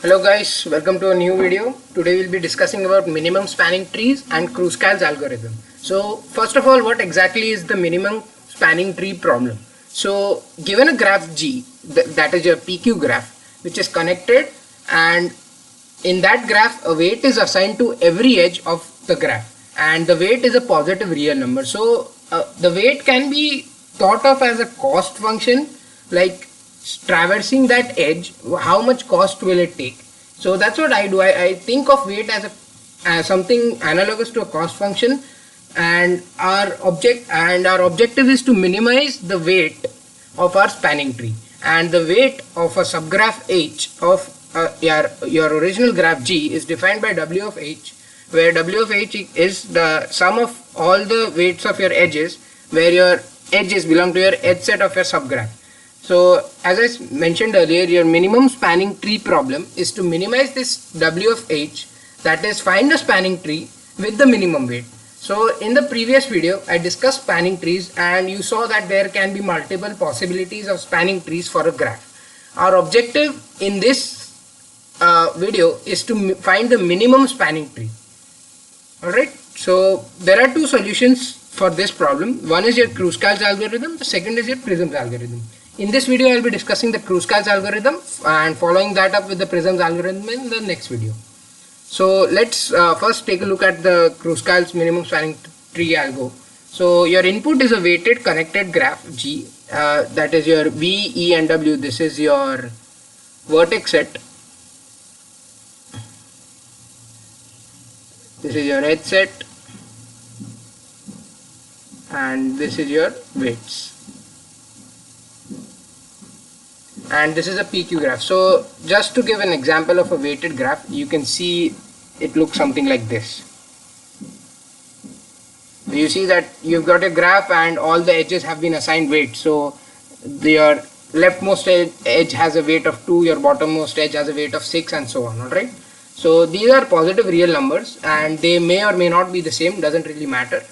Hello guys, welcome to a new video. Today we'll be discussing about minimum spanning trees and Kruskal algorithm. So first of all, what exactly is the minimum spanning tree problem? So given a graph G, that is your PQ graph, which is connected, and in that graph a weight is assigned to every edge of the graph, and the weight is a positive real number. So the weight can be thought of as a cost function, like traversing that edge, how much cost will it take. So that's what I do. I think of weight as something analogous to a cost function, and our objective is to minimize the weight of our spanning tree, and the weight of a subgraph H of your original graph G is defined by W of H, where W of H is the sum of all the weights of your edges, where your edges belong to your edge set of your subgraph. So as I mentioned earlier, your minimum spanning tree problem is to minimize this W of H, that is, find a spanning tree with the minimum weight. So in the previous video I discussed spanning trees, and you saw that there can be multiple possibilities of spanning trees for a graph. Our objective in this video is to find the minimum spanning tree. Alright, so there are two solutions for this problem. One is your Kruskal's algorithm, the second is your Prism's algorithm. In this video I will be discussing the Kruskal's algorithm and following that up with the Prism's algorithm in the next video. So let's first take a look at the Kruskal's minimum spanning tree algo. So your input is a weighted connected graph G, that is your V, E and W. This is your vertex set. This is your edge set, and this is your weights, and this is a PQ graph. So just to give an example of a weighted graph, you can see it looks something like this. You see that you've got a graph and all the edges have been assigned weight. So your leftmost edge has a weight of 2, your bottommost edge has a weight of 6, and so on. Alright, so these are positive real numbers, and they may or may not be the same, doesn't really matter.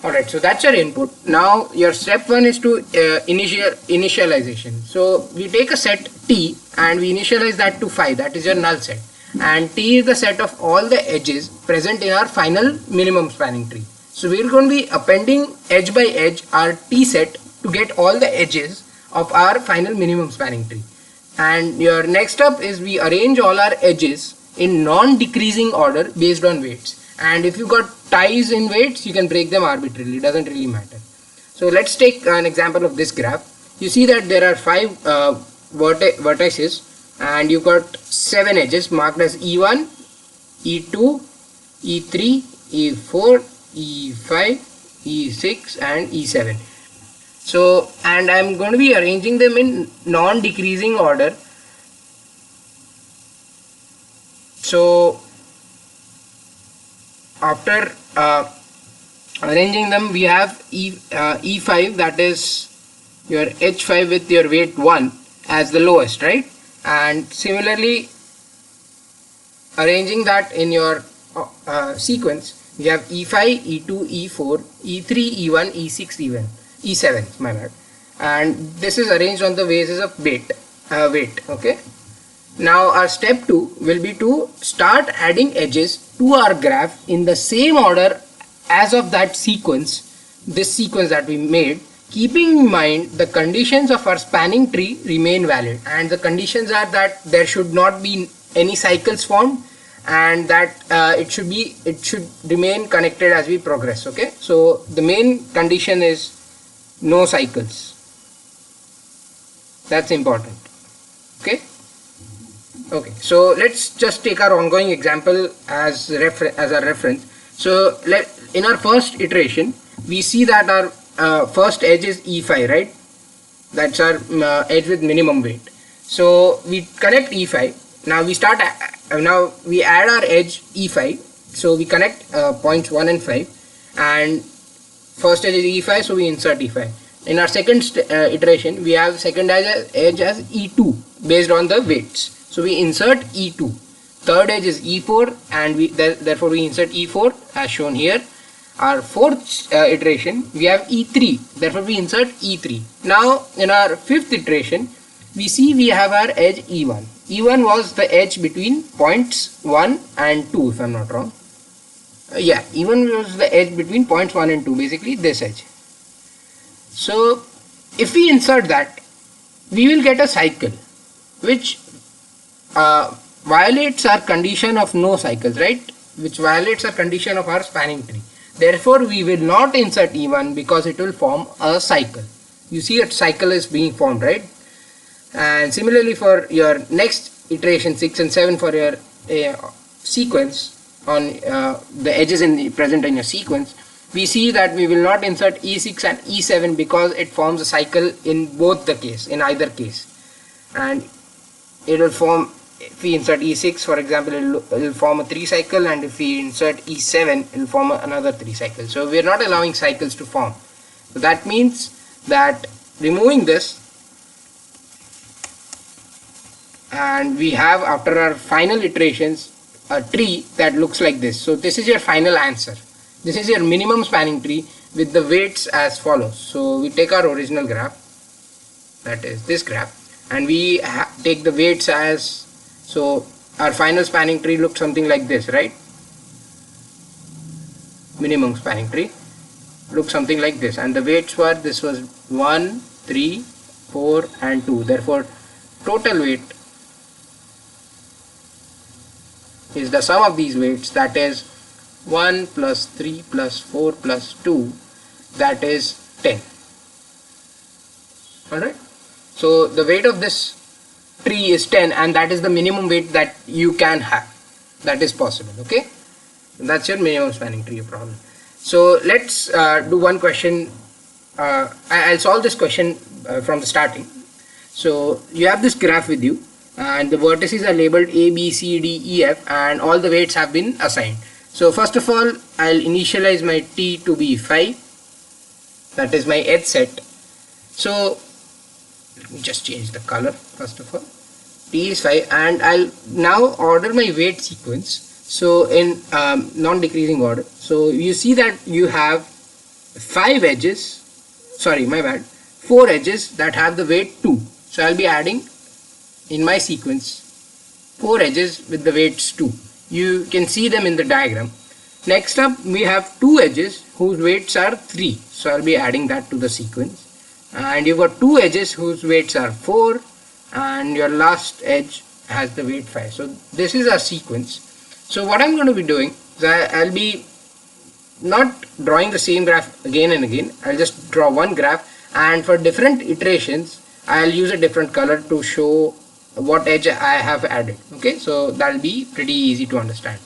Alright, so that's your input. Now your step 1 is to initialization. So we take a set T and we initialize that to 5, that is your null set, and T is the set of all the edges present in our final minimum spanning tree. So we're going to be appending edge by edge our T set to get all the edges of our final minimum spanning tree. And your next step is we arrange all our edges in non-decreasing order based on weights. And if you got ties in weights, you can break them arbitrarily, doesn't really matter. So let's take an example of this graph. You see that there are 5 vertices, and you've got 7 edges marked as E1, E2, E3, E4, E5, E6 and E7. So, and I'm going to be arranging them in non-decreasing order. So after arranging them, we have E5, that is your H5 with your weight 1 as the lowest, right? And similarly, arranging that in your sequence, we have E5, E2, E4, E3, E1, E6, E7, my bad. And this is arranged on the basis of weight. Okay. Now our step 2 will be to start adding edges to our graph in the same order as of that sequence, this sequence that we made, keeping in mind the conditions of our spanning tree remain valid. And the conditions are that there should not be any cycles formed, and that it should remain connected as we progress. Okay, so the main condition is no cycles. That's important. Okay, so let's just take our ongoing example as a reference. So in our first iteration, we see that our first edge is E5, right? That's our edge with minimum weight. So we connect E5. Now we add our edge E5. So we connect points 1 and 5, and first edge is E5, so we insert E5. In our second iteration, we have second edge as E2 based on the weights. So we insert E2. Third edge is E4, and therefore we insert E4 as shown here. Our fourth iteration, we have E3, therefore we insert E3. Now in our fifth iteration, we see we have our edge E1. E1 was the edge between points 1 and 2, if I'm not wrong. Yeah, E1 was the edge between points 1 and 2, basically this edge. So if we insert that, we will get a cycle which violates our condition of no cycles, right? Which violates our condition of our spanning tree. Therefore, we will not insert E1 because it will form a cycle. You see a cycle is being formed, right? And similarly for your next iteration 6 and 7 for your sequence on the edges present in your sequence, we see that we will not insert E6 and E7 because it forms a cycle in both the case, in either case. And it will form, if we insert E6 for example, it will form a 3 cycle, and if we insert E7 it will form another 3 cycle. So we are not allowing cycles to form. So that means that removing this, and we have after our final iterations a tree that looks like this. So this is your final answer. This is your minimum spanning tree with the weights as follows. So we take our original graph, that is this graph, and we take the weights as, so our final spanning tree looks something like this, right? Minimum spanning tree looks something like this, and the weights were, this was 1, 3, 4 and 2. Therefore total weight is the sum of these weights, that is 1 plus 3 plus 4 plus 2, that is 10. Alright, so the weight of this tree is 10, and that is the minimum weight that you can have, that is possible. Okay, that's your minimum spanning tree problem. So let's do one question. I'll solve this question from the starting. So you have this graph with you, and the vertices are labeled A, B, C, D, E, F, and all the weights have been assigned. So first of all, I'll initialize my T to be 5, that is my edge set. So let me just change the color first of all. T is 5, and I'll now order my weight sequence, so in non-decreasing order. So you see that you have 5 edges, sorry my bad, 4 edges that have the weight 2. So I'll be adding in my sequence 4 edges with the weights 2. You can see them in the diagram. Next up we have 2 edges whose weights are 3. So I'll be adding that to the sequence. And you've got 2 edges whose weights are 4, and your last edge has the weight 5. So this is our sequence. So what I'm going to be doing is I'll be not drawing the same graph again and again. I'll just draw one graph, and for different iterations I'll use a different color to show what edge I have added. Okay, so that'll be pretty easy to understand.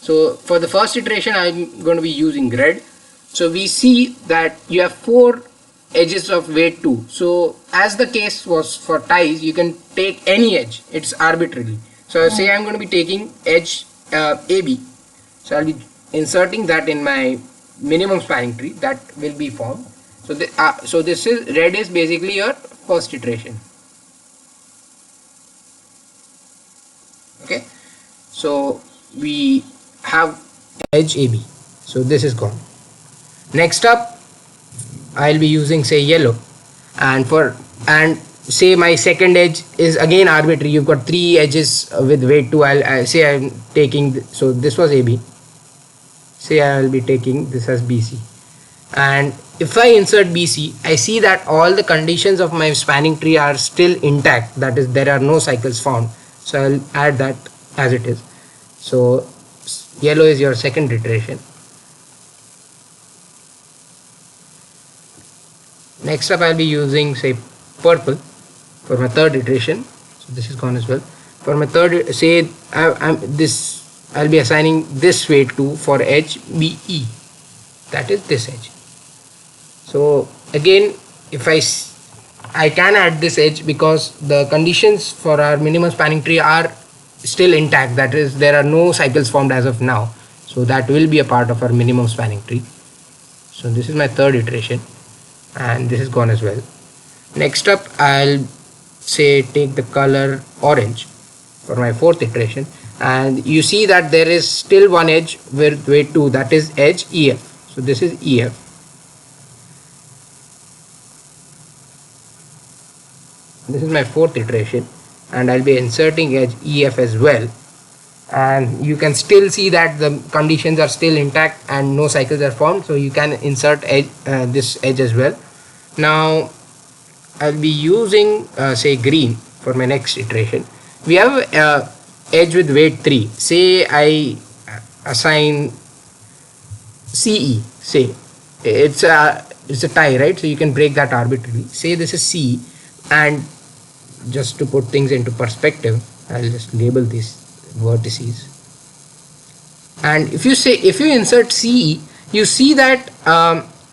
So for the first iteration I'm going to be using red. So we see that you have 4 edges of weight 2. So as the case was for ties, you can take any edge, it's arbitrarily. So say I'm going to be taking edge AB. So I'll be inserting that in my minimum spanning tree that will be formed. So this is, red is basically your first iteration. Okay, so we have edge AB, so this is gone. Next up I'll be using say yellow, and say my second edge is again arbitrary. You've got 3 edges with weight 2. I'll say I'm taking, so this was AB, say I'll be taking this as BC, and if I insert BC, I see that all the conditions of my spanning tree are still intact, that is there are no cycles found. So I'll add that as it is. So yellow is your second iteration. Next up I'll be using say purple for my third iteration. So this is gone as well. For my third, say I'll be assigning this weight to for edge BE, that is this edge. So again, if I can add this edge because the conditions for our minimum spanning tree are still intact, that is there are no cycles formed as of now, so that will be a part of our minimum spanning tree. So this is my third iteration, and this is gone as well. Next up I'll say take the color orange for my fourth iteration, and you see that there is still one edge with weight 2, that is edge EF. So this is EF. this is my fourth iteration, and I'll be inserting edge EF as well, and you can still see that the conditions are still intact and no cycles are formed, so you can insert edge, this edge as well. Now I'll be using say green for my next iteration. We have edge with weight 3. Say I assign CE, say it's a tie, right? So you can break that arbitrarily. Say this is C, and just to put things into perspective, I'll just label these vertices. And if you insert CE, you see that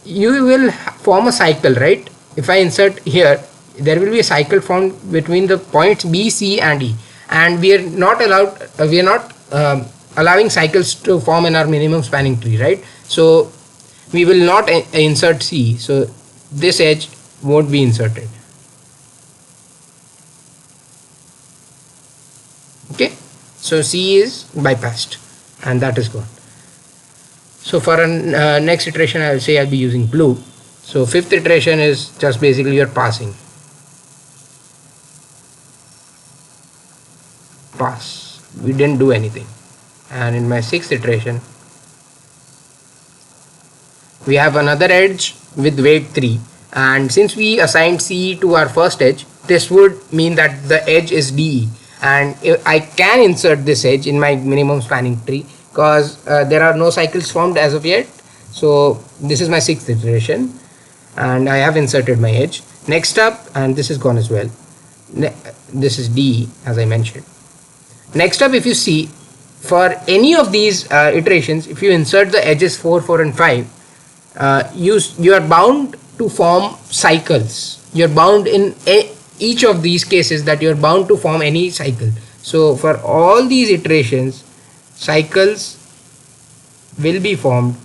you will form a cycle, right? If I insert here, there will be a cycle formed between the points B, C, and E, and we are not allowing cycles to form in our minimum spanning tree, right? So we will not insert C, so this edge won't be inserted. Okay, so C is bypassed, and that is gone. So for a next iteration, I will say I'll be using blue. So fifth iteration is just basically your passing. Pass. We didn't do anything. And in my sixth iteration, we have another edge with weight 3. And since we assigned CE to our first edge, this would mean that the edge is DE. And I can insert this edge in my minimum spanning tree because there are no cycles formed as of yet. So this is my sixth iteration, and I have inserted my edge. Next up, and this is gone as well, this is DE as I mentioned. Next up, if you see, for any of these iterations, if you insert the edges 4, 4 and 5, you are bound to form cycles. You're bound in each of these cases that you're bound to form any cycle. So for all these iterations, cycles will be formed,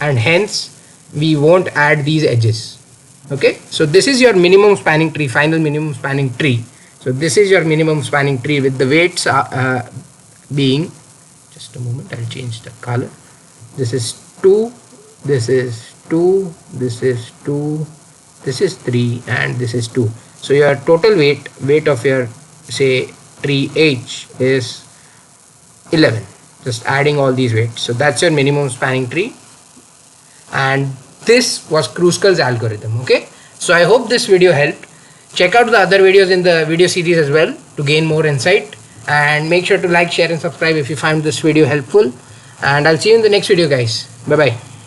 and hence we won't add these edges. Okay, so this is your minimum spanning tree, final minimum spanning tree. So this is your minimum spanning tree with the weights being, just a moment, I'll change the color. This is 2, this is 2, this is 2, this is 3, and this is 2. So your total weight of your, say, tree H is 11. Just adding all these weights. So that's your minimum spanning tree. And this was Kruskal's algorithm. Okay, so I hope this video helped. Check out the other videos in the video series as well to gain more insight, and make sure to like, share and subscribe if you find this video helpful, and I'll see you in the next video, guys. Bye bye.